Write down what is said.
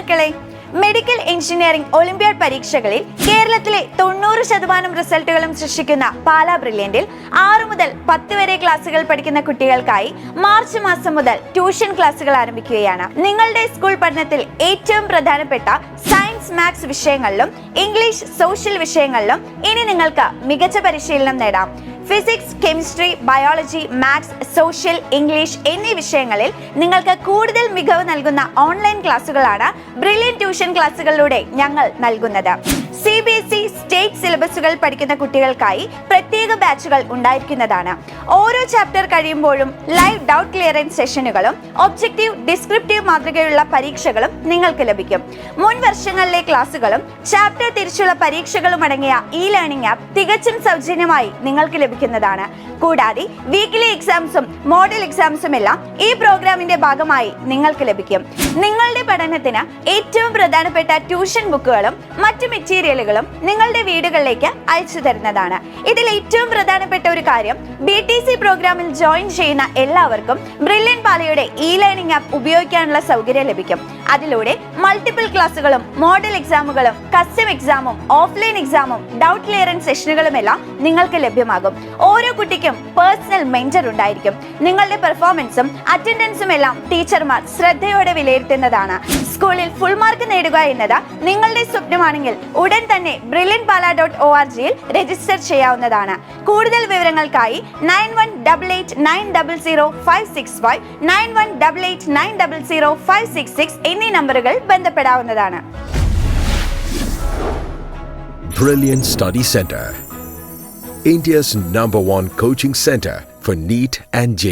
മക്കളെ, medical engineering Olympiad പരീക്ഷകളിൽ കേരളത്തിലെ 90% റിസൾട്ടുകളും സൃഷ്ടിക്കുന്ന പാലാ ബ്രില്യന്റിൽ 6 മുതൽ 10 വരെ ക്ലാസുകൾ പഠിക്കുന്ന കുട്ടികൾക്കായി മാർച്ച് മാസം മുതൽ ട്യൂഷൻ ക്ലാസുകൾ ആരംഭിക്കുകയാണ്. നിങ്ങളുടെ സ്കൂൾ പഠനത്തിൽ ഏറ്റവും പ്രധാനപ്പെട്ട സയൻസ്, മാത്സ് വിഷയങ്ങളിലും ഇംഗ്ലീഷ്, സോഷ്യൽ വിഷയങ്ങളിലും ഇനി നിങ്ങൾക്ക് മികച്ച പരിശീലനം നേടാം. Physics, chemistry, biology, maths, social, English എന്നീ വിഷയങ്ങളിൽ നിങ്ങൾക്ക് കൂടുതൽ മികവ് നൽകുന്ന ഓൺലൈൻ ക്ലാസുകളാണ് ബ്രില്യൻ ട്യൂഷൻ ക്ലാസുകളിലൂടെ ഞങ്ങൾ നൽകുന്നത്. CBSE സ്റ്റേറ്റ് സിലബസുകൾ പഠിക്കുന്ന കുട്ടികൾക്കായി പ്രത്യേക ബാച്ചുകൾ ഉണ്ടായിരിക്കുന്നതാണ്. ഓരോ ചാപ്റ്റർ കഴിയുമ്പോഴും ലൈവ് ഡൗട്ട് ക്ലിയറൻസ് സെഷനുകളും ഒബ്ജക്റ്റീവ്, ഡിസ്ക്രിപ്റ്റീവ് മാതൃകയുള്ള പരീക്ഷകളും നിങ്ങൾക്ക് ലഭിക്കും. മുൻ വർഷങ്ങളിലെ ക്ലാസുകളും ചാപ്റ്റർ തിരിച്ചുള്ള പരീക്ഷകളും അടങ്ങിയ ലേണിംഗ് ആപ്പ് തികച്ചും സൗജന്യമായി നിങ്ങൾക്ക് ലഭിക്കുന്നതാണ്. കൂടാതെ വീക്കിലി എക്സാംസും മോഡൽ എക്സാംസും എല്ലാം ഈ പ്രോഗ്രാമിന്റെ ഭാഗമായി നിങ്ങൾക്ക് ലഭിക്കും. നിങ്ങളുടെ പഠനത്തിന് ഏറ്റവും പ്രധാനപ്പെട്ട ട്യൂഷൻ ബുക്കുകളും മറ്റു മെറ്റീരിയലുകളും നിങ്ങളുടെ വീടുകളിലേക്ക് അയച്ചു തരുന്നതാണ്. ഇതിൽ ഏറ്റവും പ്രധാനപ്പെട്ട ഒരു കാര്യം, BTC പ്രോഗ്രാമിൽ ജോയിൻ ചെയ്യുന്ന എല്ലാവർക്കും ബ്രില്യൻ പാലയുടെ ലേണിംഗ് ആപ്പ് ഉപയോഗിക്കാനുള്ള സൗകര്യം ലഭിക്കും. അതിലൂടെ മൾട്ടിപ്പിൾ ക്ലാസുകളും മോഡൽ എക്സാമുകളും കസ്റ്റം എക്സാമും ഓഫ്ലൈൻ എക്സാമും ഡൗട്ട് ക്ലിയറൻസ് സെഷനുകളും എല്ലാം നിങ്ങൾക്ക് ലഭ്യമാകും. ഓരോ കുട്ടിക്കും പേഴ്സണൽ മെന്റർ ഉണ്ടായിരിക്കും. നിങ്ങളുടെ പെർഫോമൻസും അറ്റൻഡൻസും എല്ലാം ടീച്ചർമാർ ശ്രദ്ധയോടെ വിലയിരുത്തുന്നതാണ്. സ്കൂളിൽ ഫുൾ മാർക്ക് നേടുക എന്നത് നിങ്ങളുടെ സ്വപ്നമാണെങ്കിൽ ഉടൻ തന്നെ brilliantpala.org-ൽ രജിസ്റ്റർ ചെയ്യാവുന്നതാണ്. കൂടുതൽ വിവരങ്ങൾക്കായി 9188900565, 9188900566 എന്നീ നമ്പറുകൾ ബന്ധപ്പെടാവുന്നതാണ്. Brilliant Study Center, India's #1 coaching center for NEET and JEE.